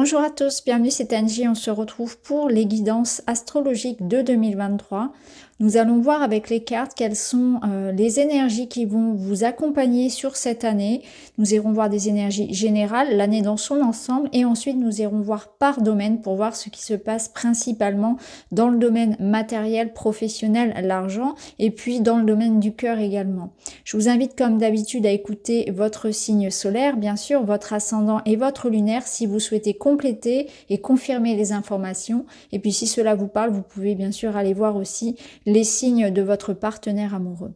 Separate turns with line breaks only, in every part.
Bonjour à tous, bienvenue, c'est Angie. On se retrouve pour les guidances astrologiques de 2023. Nous allons voir avec les cartes quelles sont les énergies qui vont vous accompagner sur cette année. Nous irons voir des énergies générales, l'année dans son ensemble, et ensuite nous irons voir par domaine pour voir ce qui se passe principalement dans le domaine matériel, professionnel, l'argent, et puis dans le domaine du cœur également. Je vous invite comme d'habitude à écouter votre signe solaire, bien sûr, votre ascendant et votre lunaire si vous souhaitez compléter et confirmer les informations. Et puis si cela vous parle, vous pouvez bien sûr aller voir aussi les signes de votre partenaire amoureux.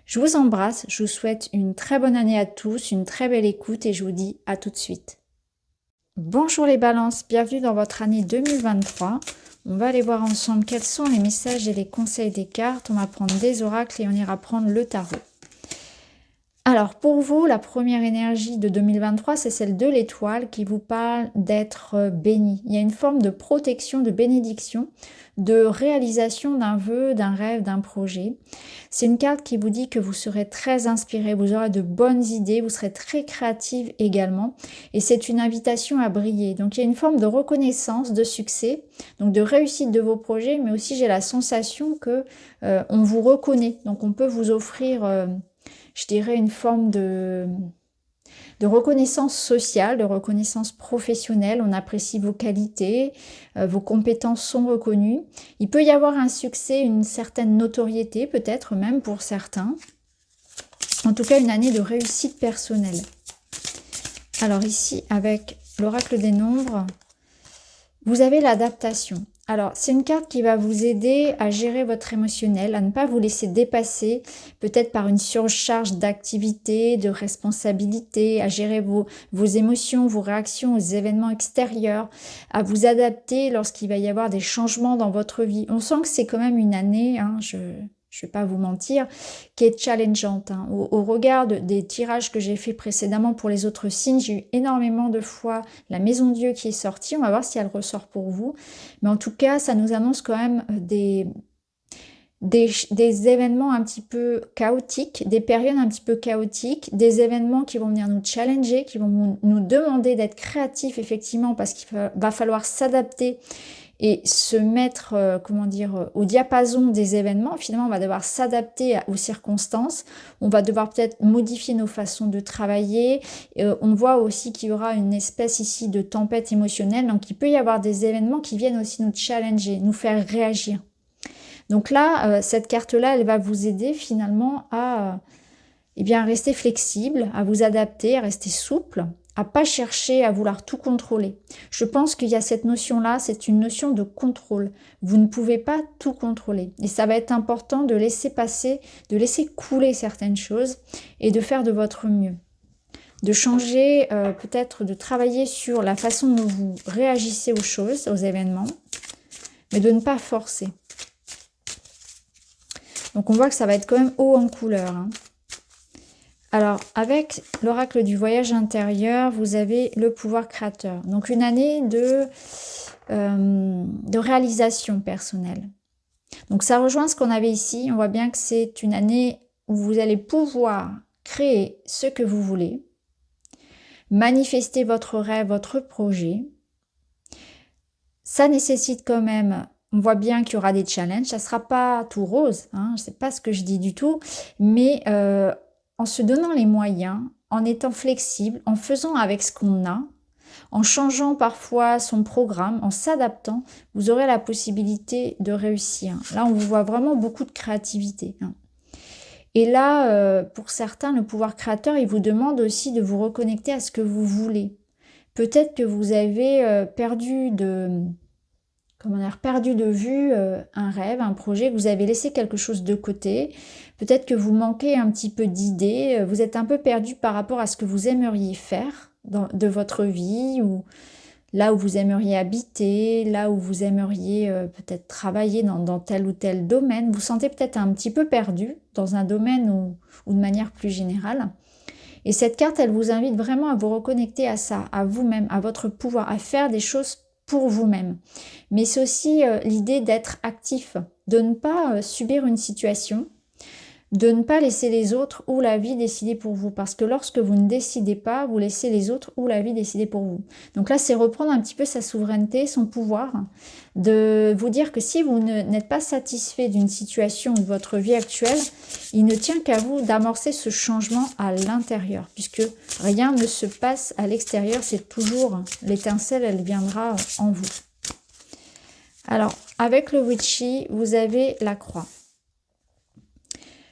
Je vous embrasse, je vous souhaite une très bonne année à tous, une très belle écoute et je vous dis à tout de suite. Bonjour les balances, bienvenue dans votre année 2023. On va aller voir ensemble quels sont les messages et les conseils des cartes. On va prendre des oracles et on ira prendre le tarot. Alors pour vous, la première énergie de 2023, c'est celle de l'étoile qui vous parle d'être béni. Il y a une forme de protection, de bénédiction, de réalisation d'un vœu, d'un rêve, d'un projet. C'est une carte qui vous dit que vous serez très inspiré, vous aurez de bonnes idées, vous serez très créative également. Et c'est une invitation à briller. Donc il y a une forme de reconnaissance, de succès, donc de réussite de vos projets, mais aussi j'ai la sensation que on vous reconnaît. Donc on peut vous offrir... je dirais une forme de reconnaissance sociale, de reconnaissance professionnelle. On apprécie vos qualités, vos compétences sont reconnues. Il peut y avoir un succès, une certaine notoriété, peut-être même pour certains. En tout cas, une année de réussite personnelle. Alors ici, avec l'oracle des nombres, vous avez l'adaptation. Alors, c'est une carte qui va vous aider à gérer votre émotionnel, à ne pas vous laisser dépasser, peut-être par une surcharge d'activité, de responsabilité, à gérer vos émotions, vos réactions aux événements extérieurs, à vous adapter lorsqu'il va y avoir des changements dans votre vie. On sent que c'est quand même une année, je vais pas vous mentir, qui est challengeante. Au regard des tirages que j'ai fait précédemment pour les autres signes, j'ai eu énormément de fois la Maison de Dieu qui est sortie. On va voir si elle ressort pour vous. Mais en tout cas, ça nous annonce quand même des événements un petit peu chaotiques, des périodes un petit peu chaotiques, des événements qui vont venir nous challenger, qui vont nous demander d'être créatifs effectivement parce qu'il va falloir s'adapter et se mettre, au diapason des événements. Finalement, on va devoir s'adapter aux circonstances. On va devoir peut-être modifier nos façons de travailler. On voit aussi qu'il y aura une espèce ici de tempête émotionnelle. Donc, il peut y avoir des événements qui viennent aussi nous challenger, nous faire réagir. Donc là, cette carte-là, elle va vous aider finalement à rester flexible, à vous adapter, à rester souple, à pas chercher à vouloir tout contrôler. Je pense qu'il y a cette notion-là, c'est une notion de contrôle. Vous ne pouvez pas tout contrôler. Et ça va être important de laisser passer, de laisser couler certaines choses et de faire de votre mieux. De changer, peut-être de travailler sur la façon dont vous réagissez aux choses, aux événements, mais de ne pas forcer. Donc on voit que ça va être quand même haut en couleur. Alors, avec l'oracle du voyage intérieur, vous avez le pouvoir créateur. Donc, une année de réalisation personnelle. Donc, ça rejoint ce qu'on avait ici. On voit bien que c'est une année où vous allez pouvoir créer ce que vous voulez, manifester votre rêve, votre projet. Ça nécessite quand même, on voit bien qu'il y aura des challenges. Ça ne sera pas tout rose, c'est pas ce que je dis du tout, mais... en se donnant les moyens, en étant flexible, en faisant avec ce qu'on a, en changeant parfois son programme, en s'adaptant, vous aurez la possibilité de réussir. Là, on vous voit vraiment beaucoup de créativité. Et là, pour certains, le pouvoir créateur, il vous demande aussi de vous reconnecter à ce que vous voulez. Peut-être que vous avez perdu de vue un rêve, un projet, que vous avez laissé quelque chose de côté. Peut-être que vous manquez un petit peu d'idées, vous êtes un peu perdu par rapport à ce que vous aimeriez faire de votre vie, ou là où vous aimeriez habiter, là où vous aimeriez peut-être travailler dans tel ou tel domaine. Vous sentez peut-être un petit peu perdu dans un domaine ou de manière plus générale. Et cette carte, elle vous invite vraiment à vous reconnecter à ça, à vous-même, à votre pouvoir, à faire des choses pour vous-même. Mais c'est aussi l'idée d'être actif, de ne pas subir une situation, de ne pas laisser les autres ou la vie décider pour vous. Parce que lorsque vous ne décidez pas, vous laissez les autres ou la vie décider pour vous. Donc là, c'est reprendre un petit peu sa souveraineté, son pouvoir, de vous dire que si vous n'êtes pas satisfait d'une situation ou de votre vie actuelle, il ne tient qu'à vous d'amorcer ce changement à l'intérieur, puisque rien ne se passe à l'extérieur, c'est toujours l'étincelle, elle viendra en vous. Alors, avec le Witchy, vous avez la croix.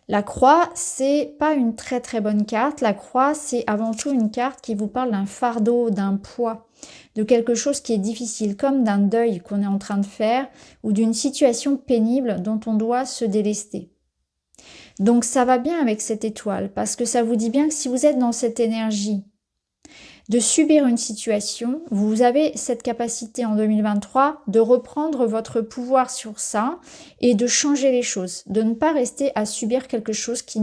La croix, c'est pas une très très bonne carte. La croix, c'est avant tout une carte qui vous parle d'un fardeau, d'un poids, de quelque chose qui est difficile, comme d'un deuil qu'on est en train de faire ou d'une situation pénible dont on doit se délester. Donc ça va bien avec cette étoile parce que ça vous dit bien que si vous êtes dans cette énergie de subir une situation, vous avez cette capacité en 2023 de reprendre votre pouvoir sur ça et de changer les choses, de ne pas rester à subir quelque chose qui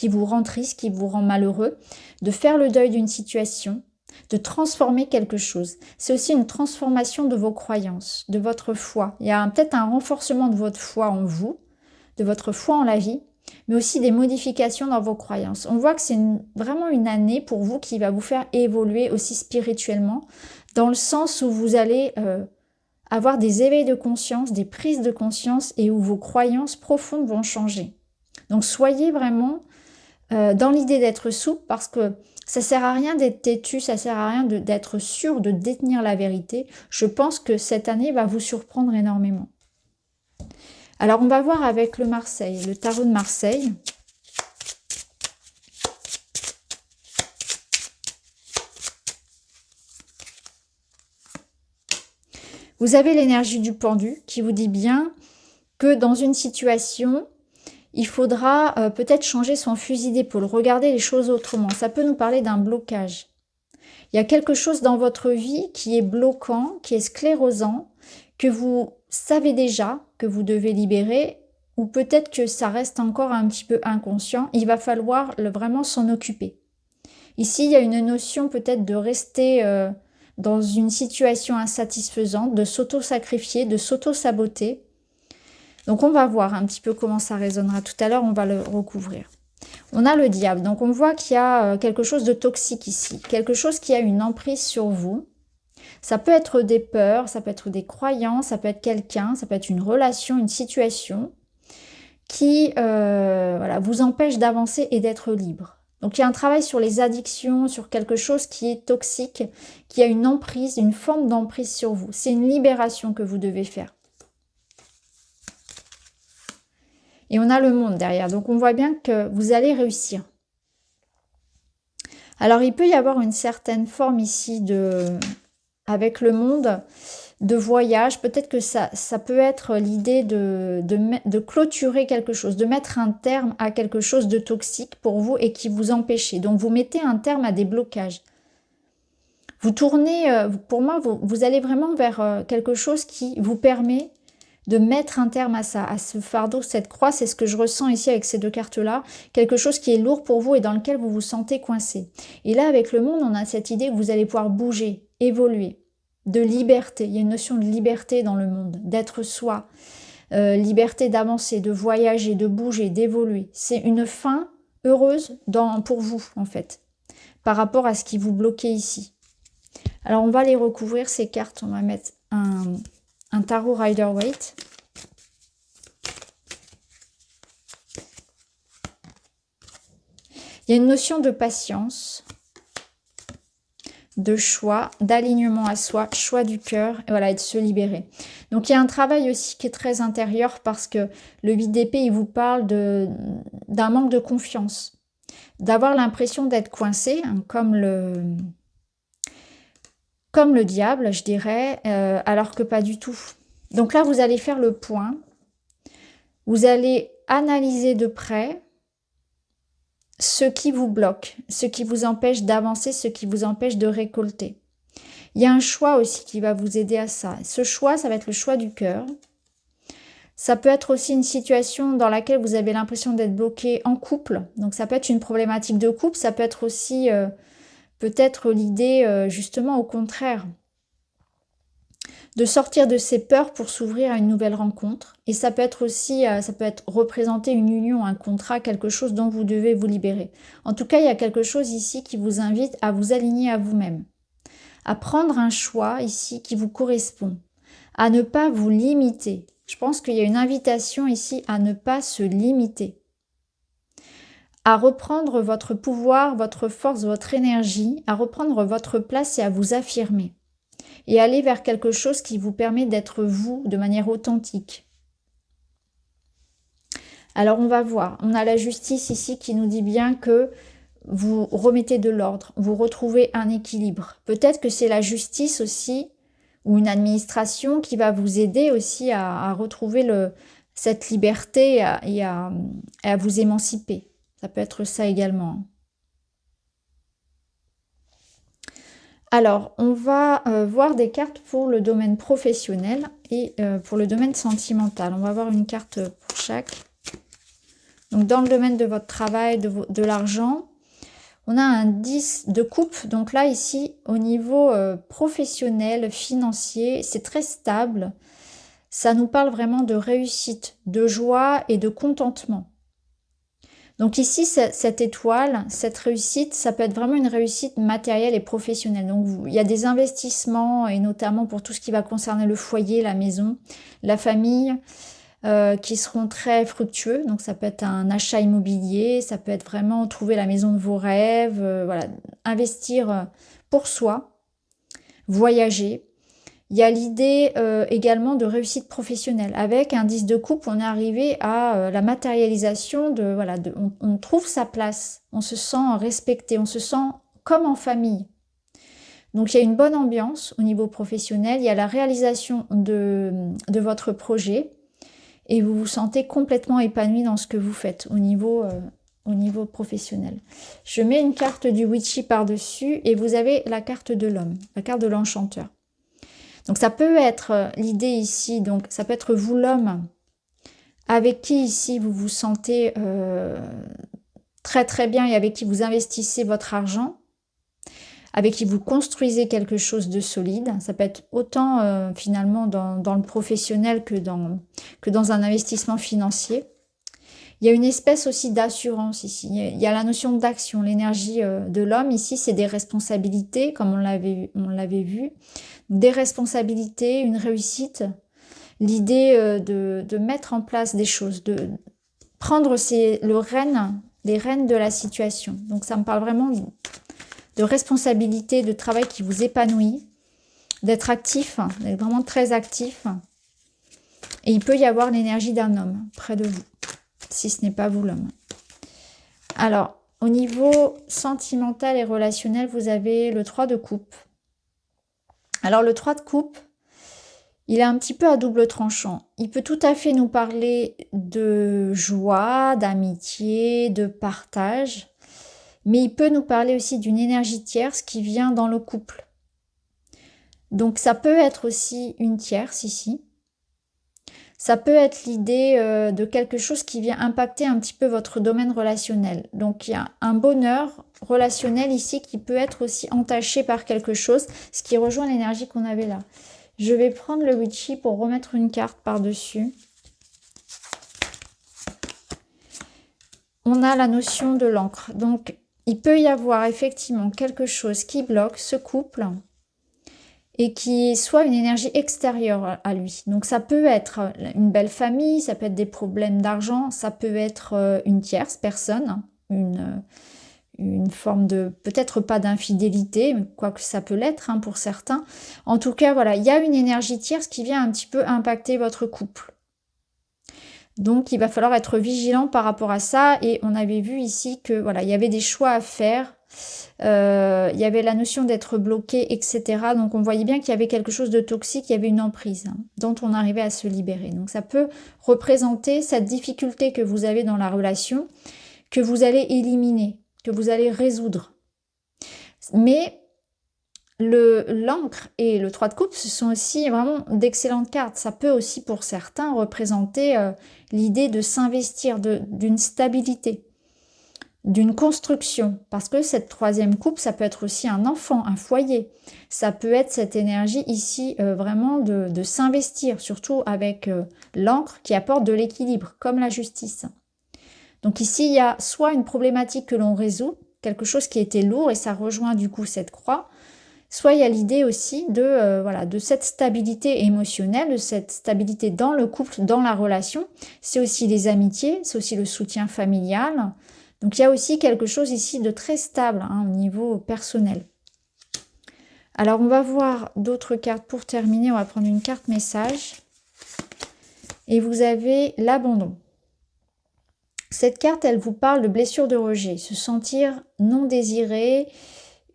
vous rend triste, qui vous rend malheureux, de faire le deuil d'une situation, de transformer quelque chose. C'est aussi une transformation de vos croyances, de votre foi. Il y a peut-être un renforcement de votre foi en vous, de votre foi en la vie, mais aussi des modifications dans vos croyances. On voit que c'est vraiment une année pour vous qui va vous faire évoluer aussi spirituellement, dans le sens où vous allez avoir des éveils de conscience, des prises de conscience et où vos croyances profondes vont changer. Donc soyez vraiment dans l'idée d'être souple parce que ça sert à rien d'être têtu, ça sert à rien d'être sûr de détenir la vérité. Je pense que cette année va vous surprendre énormément. Alors, on va voir avec le Marseille, le tarot de Marseille. Vous avez l'énergie du pendu qui vous dit bien que dans une situation, il faudra peut-être changer son fusil d'épaule, regarder les choses autrement. Ça peut nous parler d'un blocage. Il y a quelque chose dans votre vie qui est bloquant, qui est sclérosant, que vous savez déjà que vous devez libérer, ou peut-être que ça reste encore un petit peu inconscient. Il va falloir vraiment s'en occuper. Ici, il y a une notion peut-être de rester dans une situation insatisfaisante, de s'auto-sacrifier, de s'auto-saboter. Donc on va voir un petit peu comment ça résonnera. Tout à l'heure, on va le recouvrir. On a le diable, donc on voit qu'il y a quelque chose de toxique ici, quelque chose qui a une emprise sur vous. Ça peut être des peurs, ça peut être des croyances, ça peut être quelqu'un, ça peut être une relation, une situation qui voilà, vous empêche d'avancer et d'être libre. Donc il y a un travail sur les addictions, sur quelque chose qui est toxique, qui a une emprise, une forme d'emprise sur vous. C'est une libération que vous devez faire. Et on a le monde derrière, donc on voit bien que vous allez réussir. Alors il peut y avoir une certaine forme ici avec le monde de voyage. Peut-être que ça peut être l'idée de clôturer quelque chose, de mettre un terme à quelque chose de toxique pour vous et qui vous empêche. Donc vous mettez un terme à des blocages. Vous tournez, pour moi, vous allez vraiment vers quelque chose qui vous permet de mettre un terme à ça, à ce fardeau, cette croix. C'est ce que je ressens ici avec ces deux cartes-là. Quelque chose qui est lourd pour vous et dans lequel vous vous sentez coincé. Et là, avec le monde, on a cette idée que vous allez pouvoir bouger, évoluer, de liberté. Il y a une notion de liberté dans le monde, d'être soi, liberté d'avancer, de voyager, de bouger, d'évoluer. C'est une fin heureuse pour vous, en fait, par rapport à ce qui vous bloquait ici. Alors, on va les recouvrir, ces cartes. On va mettre un tarot Rider-Waite. Il y a une notion de patience, de choix, d'alignement à soi, choix du cœur, et voilà, et de se libérer. Donc il y a un travail aussi qui est très intérieur parce que le 8 d'épée, il vous parle d'un manque de confiance, d'avoir l'impression d'être coincé, hein, comme le diable, je dirais, alors que pas du tout. Donc là, vous allez faire le point. Vous allez analyser de près ce qui vous bloque, ce qui vous empêche d'avancer, ce qui vous empêche de récolter. Il y a un choix aussi qui va vous aider à ça. Ce choix, ça va être le choix du cœur. Ça peut être aussi une situation dans laquelle vous avez l'impression d'être bloqué en couple. Donc ça peut être une problématique de couple, ça peut être aussi peut-être l'idée justement au contraire de sortir de ses peurs pour s'ouvrir à une nouvelle rencontre. Et ça peut être aussi, ça peut être représenter une union, un contrat, quelque chose dont vous devez vous libérer. En tout cas, il y a quelque chose ici qui vous invite à vous aligner à vous-même, à prendre un choix ici qui vous correspond, à ne pas vous limiter. Je pense qu'il y a une invitation ici à ne pas se limiter, à reprendre votre pouvoir, votre force, votre énergie, à reprendre votre place et à vous affirmer. Et aller vers quelque chose qui vous permet d'être vous de manière authentique. Alors on va voir, on a la justice ici qui nous dit bien que vous remettez de l'ordre, vous retrouvez un équilibre. Peut-être que c'est la justice aussi, ou une administration qui va vous aider aussi à retrouver cette liberté et à vous émanciper. Ça peut être ça également. Alors, on va voir des cartes pour le domaine professionnel et pour le domaine sentimental. On va voir une carte pour chaque. Donc, dans le domaine de votre travail, de l'argent, on a un 10 de coupe. Donc là, ici, au niveau professionnel, financier, c'est très stable. Ça nous parle vraiment de réussite, de joie et de contentement. Donc ici, cette étoile, cette réussite, ça peut être vraiment une réussite matérielle et professionnelle. Donc il y a des investissements, et notamment pour tout ce qui va concerner le foyer, la maison, la famille, qui seront très fructueux. Donc ça peut être un achat immobilier, ça peut être vraiment trouver la maison de vos rêves, voilà, investir pour soi, voyager. Il y a l'idée également de réussite professionnelle. Avec un 10 de coupe, on est arrivé à la matérialisation de, voilà, on trouve sa place, on se sent respecté, on se sent comme en famille. Donc il y a une bonne ambiance au niveau professionnel, il y a la réalisation de votre projet et vous vous sentez complètement épanoui dans ce que vous faites au niveau professionnel. Je mets une carte du Witchy par-dessus et vous avez la carte de l'homme, la carte de l'enchanteur. Donc ça peut être l'idée ici, donc ça peut être vous l'homme avec qui ici vous vous sentez très très bien et avec qui vous investissez votre argent, avec qui vous construisez quelque chose de solide. Ça peut être autant finalement dans le professionnel que dans un investissement financier. Il y a une espèce aussi d'assurance ici. Il y a la notion d'action, l'énergie de l'homme. Ici, c'est des responsabilités, comme on l'avait vu. Des responsabilités, une réussite. L'idée de mettre en place des choses, de prendre les rênes de la situation. Donc, ça me parle vraiment de responsabilité, de travail qui vous épanouit, d'être actif, d'être vraiment très actif. Et il peut y avoir l'énergie d'un homme près de vous, si ce n'est pas vous l'homme. Alors, au niveau sentimental et relationnel, vous avez le 3 de coupe. Alors, le 3 de coupe, il est un petit peu à double tranchant. Il peut tout à fait nous parler de joie, d'amitié, de partage, mais il peut nous parler aussi d'une énergie tierce qui vient dans le couple. Donc, ça peut être aussi une tierce ici. Ça peut être l'idée de quelque chose qui vient impacter un petit peu votre domaine relationnel. Donc, il y a un bonheur relationnel ici qui peut être aussi entaché par quelque chose, ce qui rejoint l'énergie qu'on avait là. Je vais prendre le Witchy pour remettre une carte par-dessus. On a la notion de l'encre. Donc, il peut y avoir effectivement quelque chose qui bloque ce couple et qui soit une énergie extérieure à lui. Donc ça peut être une belle famille, ça peut être des problèmes d'argent, ça peut être une tierce personne, une forme de, peut-être pas d'infidélité, quoique ça peut l'être pour certains. En tout cas, voilà, il y a une énergie tierce qui vient un petit peu impacter votre couple. Donc il va falloir être vigilant par rapport à ça, et on avait vu ici que voilà, il y avait des choix à faire. Il y avait la notion d'être bloqué, etc. Donc on voyait bien qu'il y avait quelque chose de toxique, il y avait une emprise dont on arrivait à se libérer. Donc ça peut représenter cette difficulté que vous avez dans la relation, que vous allez éliminer, que vous allez résoudre. Mais l'encre et le 3 de coupe, ce sont aussi vraiment d'excellentes cartes. Ça peut aussi pour certains représenter l'idée de s'investir, d'une stabilité. d'une construction. Parce que cette troisième coupe, ça peut être aussi un enfant, un foyer. Ça peut être cette énergie ici vraiment de s'investir, surtout avec l'encre qui apporte de l'équilibre, comme la justice. Donc ici, il y a soit une problématique que l'on résout, quelque chose qui était lourd, et ça rejoint du coup cette croix, soit il y a l'idée aussi de, voilà, de cette stabilité émotionnelle, de cette stabilité dans le couple, dans la relation. C'est aussi les amitiés, c'est aussi le soutien familial. Donc il y a aussi quelque chose ici de très stable au niveau personnel. Alors on va voir d'autres cartes pour terminer. On va prendre une carte message. Et vous avez l'abandon. Cette carte, elle vous parle de blessure de rejet, se sentir non désiré,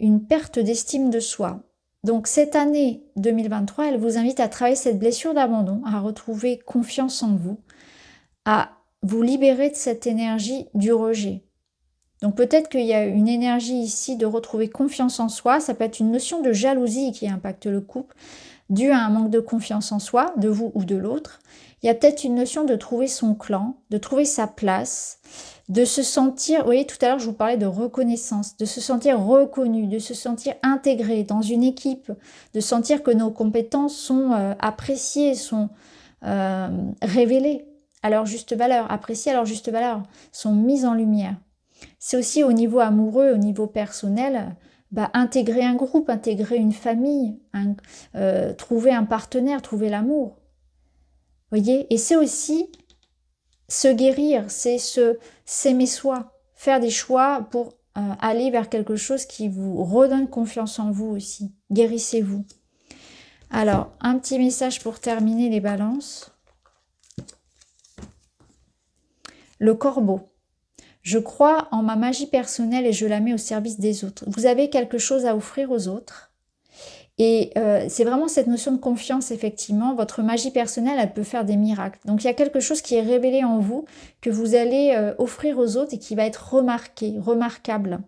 une perte d'estime de soi. Donc cette année 2023, elle vous invite à travailler cette blessure d'abandon, à retrouver confiance en vous, à vous libérer de cette énergie du rejet. Donc peut-être qu'il y a une énergie ici de retrouver confiance en soi, ça peut être une notion de jalousie qui impacte le couple, due à un manque de confiance en soi, de vous ou de l'autre. Il y a peut-être une notion de trouver son clan, de trouver sa place, de se sentir, vous voyez, tout à l'heure je vous parlais de reconnaissance, de se sentir reconnu, de se sentir intégré dans une équipe, de sentir que nos compétences sont appréciées, sont révélées à leur juste valeur, appréciées à leur juste valeur, sont mises en lumière. C'est aussi au niveau amoureux, au niveau personnel, intégrer un groupe, intégrer une famille, trouver un partenaire, trouver l'amour. Voyez, et c'est aussi se guérir, c'est s'aimer soi, faire des choix pour aller vers quelque chose qui vous redonne confiance en vous aussi. Guérissez-vous. Alors, un petit message pour terminer les balances. Le corbeau. Je crois en ma magie personnelle et je la mets au service des autres. Vous avez quelque chose à offrir aux autres. Et c'est vraiment cette notion de confiance, effectivement. Votre magie personnelle, elle peut faire des miracles. Donc il y a quelque chose qui est révélé en vous, que vous allez offrir aux autres et qui va être remarqué, remarquable.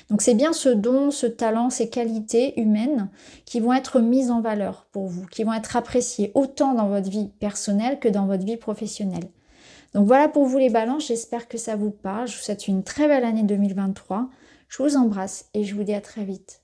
Donc c'est bien ce don, ce talent, ces qualités humaines qui vont être mises en valeur pour vous, qui vont être appréciées autant dans votre vie personnelle que dans votre vie professionnelle. Donc voilà pour vous les balances, j'espère que ça vous parle. Je vous souhaite une très belle année 2023. Je vous embrasse et je vous dis à très vite.